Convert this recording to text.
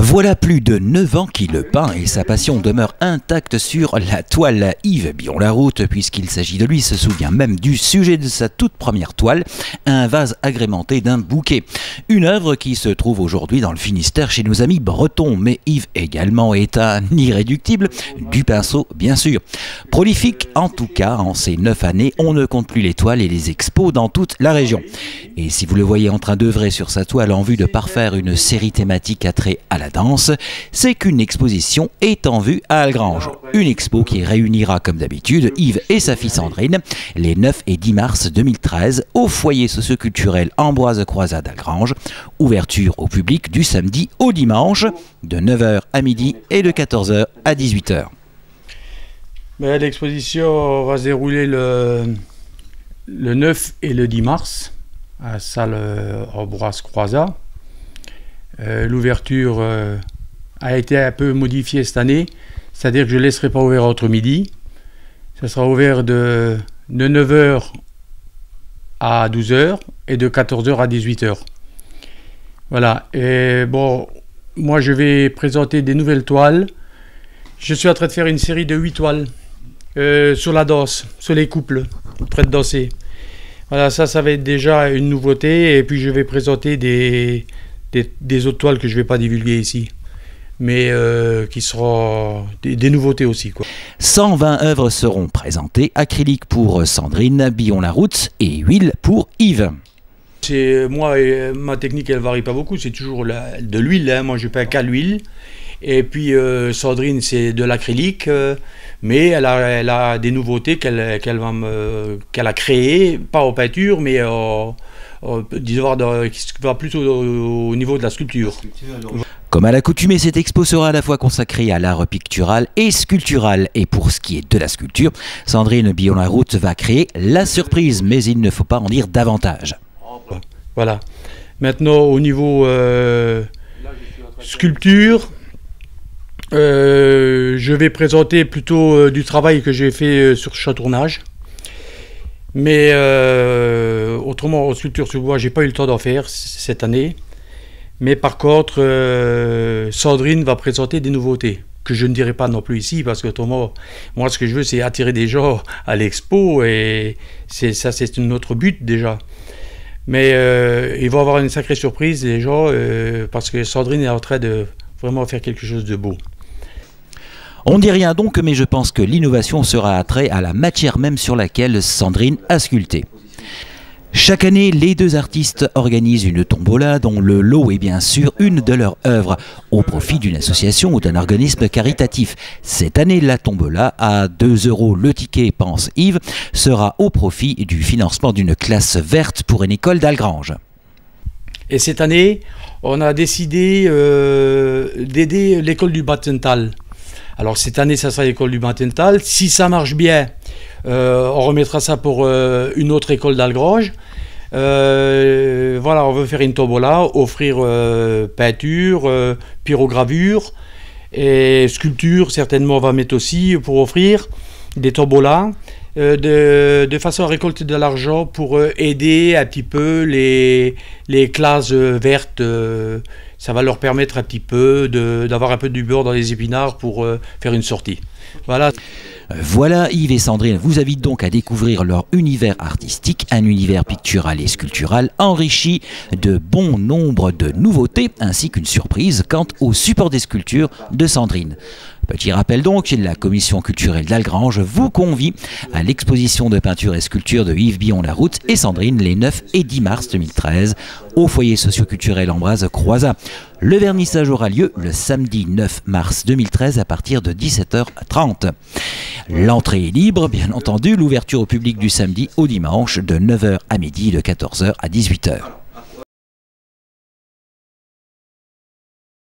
Voilà plus de 9 ans qu'il le peint et sa passion demeure intacte sur la toile. Yves Bion-Laroute, puisqu'il s'agit de lui, se souvient même du sujet de sa toute première toile, un vase agrémenté d'un bouquet. Une œuvre qui se trouve aujourd'hui dans le Finistère chez nos amis bretons, mais Yves également est un irréductible du pinceau bien sûr. Prolifique en tout cas, en ces 9 années, on ne compte plus les toiles et les expos dans toute la région. Et si vous le voyez en train d'œuvrer sur sa toile en vue de parfaire une série thématique à trait à la danse, c'est qu'une exposition est en vue à Algrange. Une expo qui réunira comme d'habitude Yves et sa fille Sandrine les 9 et 10 mars 2013 au foyer socioculturel Ambroise Croizat d'Algrange. Ouverture au public du samedi au dimanche de 9h à midi et de 14h à 18h. L'exposition va se dérouler le 9 et le 10 mars à la salle Ambroise Croizat. L'ouverture a été un peu modifiée cette année, c'est-à-dire que je ne laisserai pas ouvert entre midi. Ça sera ouvert de 9h à 12h et de 14h à 18h. Voilà, et bon, moi je vais présenter des nouvelles toiles. Je suis en train de faire une série de 8 toiles sur la danse, sur les couples, prêts de danser. Voilà, ça va être déjà une nouveauté, et puis je vais présenter des autres toiles que je ne vais pas divulguer ici, mais qui seront des nouveautés aussi, quoi. 120 œuvres seront présentées, acrylique pour Sandrine Bion-Laroute et huile pour Yves. Moi, ma technique, elle varie pas beaucoup, c'est toujours de l'huile, hein. Moi je peins qu'à l'huile, et puis Sandrine c'est de l'acrylique, mais elle a des nouveautés qu'elle a créées, pas en peinture, mais disons, qui va plutôt au niveau de la sculpture. Comme à l'accoutumée, cette expo sera à la fois consacrée à l'art pictural et sculptural. Et pour ce qui est de la sculpture, Sandrine Bion-Laroute va créer la surprise, mais il ne faut pas en dire davantage. Voilà. Maintenant, au niveau sculpture, je vais présenter plutôt du travail que j'ai fait sur châteaurnage. Mais autrement, en sculpture sur bois, j'ai pas eu le temps d'en faire cette année. Mais par contre, Sandrine va présenter des nouveautés que je ne dirai pas non plus ici, parce que autrement, moi, ce que je veux, c'est attirer des gens à l'expo, et ça, c'est notre but déjà. Mais ils vont avoir une sacrée surprise, les gens, parce que Sandrine est en train de vraiment faire quelque chose de beau. On ne dit rien donc, mais je pense que l'innovation sera attrait à la matière même sur laquelle Sandrine a sculpté. Chaque année, les deux artistes organisent une tombola dont le lot est bien sûr une de leurs œuvres, au profit d'une association ou d'un organisme caritatif. Cette année, la tombola, à 2 € le ticket, pense Yves, sera au profit du financement d'une classe verte pour une école d'Algrange. Et cette année, on a décidé d'aider l'école du Battental. Alors cette année, ça sera l'école du Battental. Si ça marche bien, on remettra ça pour une autre école d'Algrange. Voilà, on veut faire une tombola, offrir peinture, pyrogravure et sculpture. Certainement, on va mettre aussi pour offrir des tombolas de façon à récolter de l'argent pour aider un petit peu les classes vertes. Ça va leur permettre un petit peu d'avoir un peu du beurre dans les épinards pour faire une sortie. Voilà. Voilà, Yves et Sandrine vous invitent donc à découvrir leur univers artistique, un univers pictural et sculptural enrichi de bon nombre de nouveautés, ainsi qu'une surprise quant au support des sculptures de Sandrine. Petit rappel donc, la commission culturelle d'Algrange vous convie à l'exposition de peinture et sculpture de Yves Bion-Laroute et Sandrine les 9 et 10 mars 2013 au foyer socioculturel Ambroise Croizat. Le vernissage aura lieu le samedi 9 mars 2013 à partir de 17h30. L'entrée est libre, bien entendu, l'ouverture au public du samedi au dimanche de 9h à midi et de 14h à 18h.